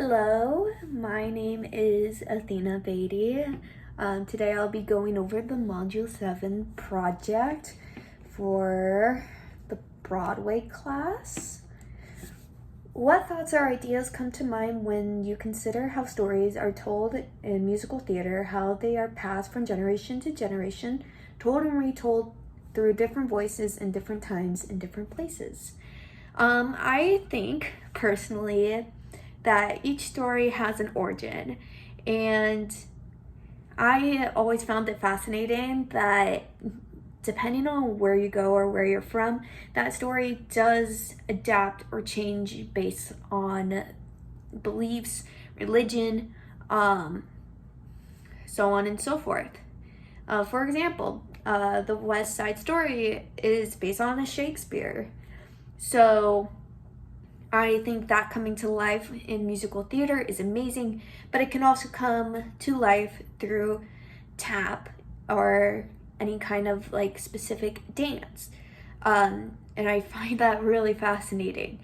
Hello, my name is Athena Beatty. Today I'll be going over the Module 7 project for the Broadway class. What thoughts or ideas come to mind when you consider how stories are told in musical theater, how they are passed from generation to generation, told and retold through different voices in different times in different places? I think personally that each story has an origin, and I always found it fascinating that depending on where you go or where you're from, that story does adapt or change based on beliefs, religion, so on and so forth. For example, the West Side Story is based on a Shakespeare. So I think that coming to life in musical theater is amazing, but it can also come to life through tap or any kind of like specific dance. And I find that really fascinating.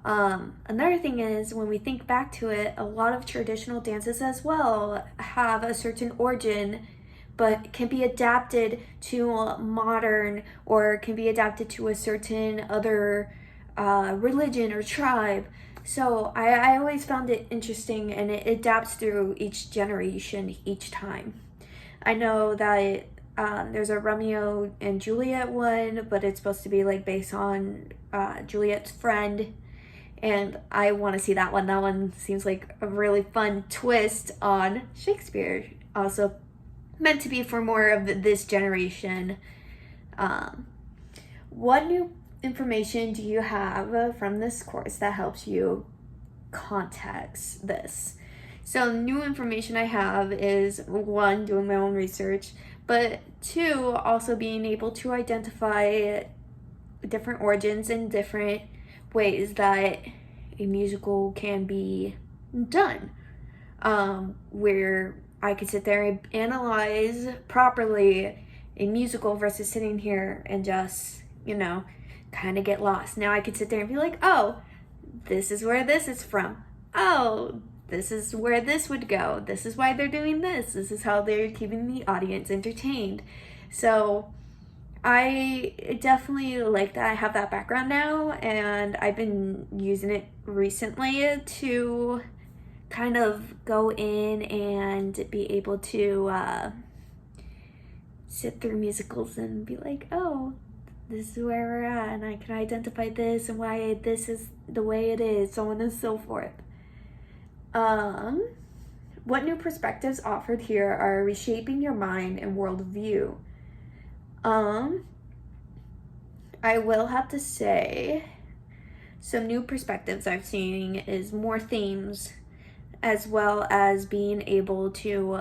Another thing is when we think back to it, a lot of traditional dances as well have a certain origin, but can be adapted to modern or can be adapted to a certain other religion or tribe. So I always found it interesting, and it adapts through each generation each time. I know that there's a Romeo and Juliet one, but it's supposed to be like based on Juliet's friend, and I want to see that one. That one seems like a really fun twist on Shakespeare, also meant to be for more of this generation. What new information do you have from this course that helps you context this? So new information I have is, one, doing my own research, but two, also being able to identify different origins and different ways that a musical can be done, where I could sit there and analyze properly a musical versus sitting here and just, kind of get lost. Now I could sit there and be like, oh, this is where this is from. Oh, this is where this would go. This is why they're doing this. This is how they're keeping the audience entertained. So I definitely like that I have that background now, and I've been using it recently to kind of go in and be able to sit through musicals and be like, oh, this is where we're at, and I can identify this and why this is the way it is, so on and so forth. What new perspectives offered here are reshaping your mind and worldview? I will have to say some new perspectives I've seen is more themes, as well as being able to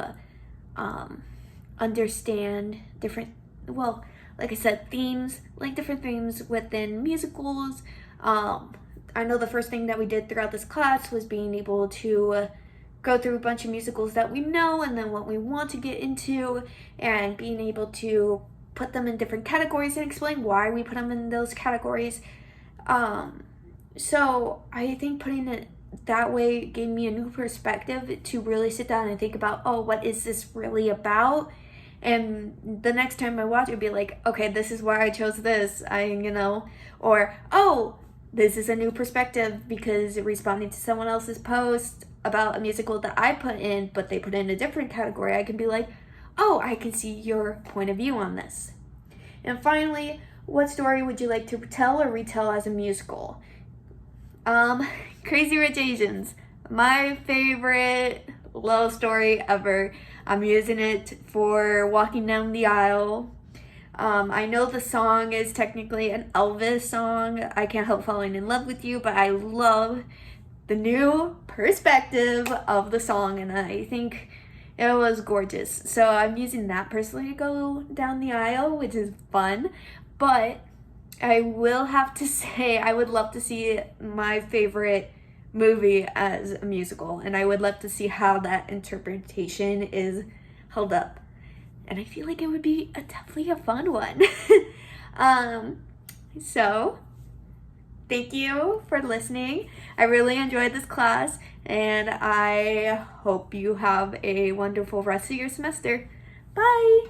understand different, like I said, themes, like different themes within musicals. I know the first thing that we did throughout this class was being able to go through a bunch of musicals that we know and then what we want to get into, and being able to put them in different categories and explain why we put them in those categories. So I think putting it that way gave me a new perspective to really sit down and think about, oh, what is this really about? And the next time I watch it, be like, okay, this is why I chose this, or, oh, this is a new perspective because responding to someone else's post about a musical that I put in, but they put in a different category, I can be like, oh, I can see your point of view on this. And finally, what story would you like to tell or retell as a musical? Crazy Rich Asians, my favorite love story ever. I'm using it for walking down the aisle. I know the song is technically an Elvis song, I Can't Help Falling in Love with You, but I love the new perspective of the song, and I think it was gorgeous. So I'm using that personally to go down the aisle, which is fun. But I will have to say I would love to see my favorite movie as a musical, and I would love to see how that interpretation is held up, and I feel like it would be definitely a fun one. So thank you for listening. I really enjoyed this class, and I hope you have a wonderful rest of your semester. Bye!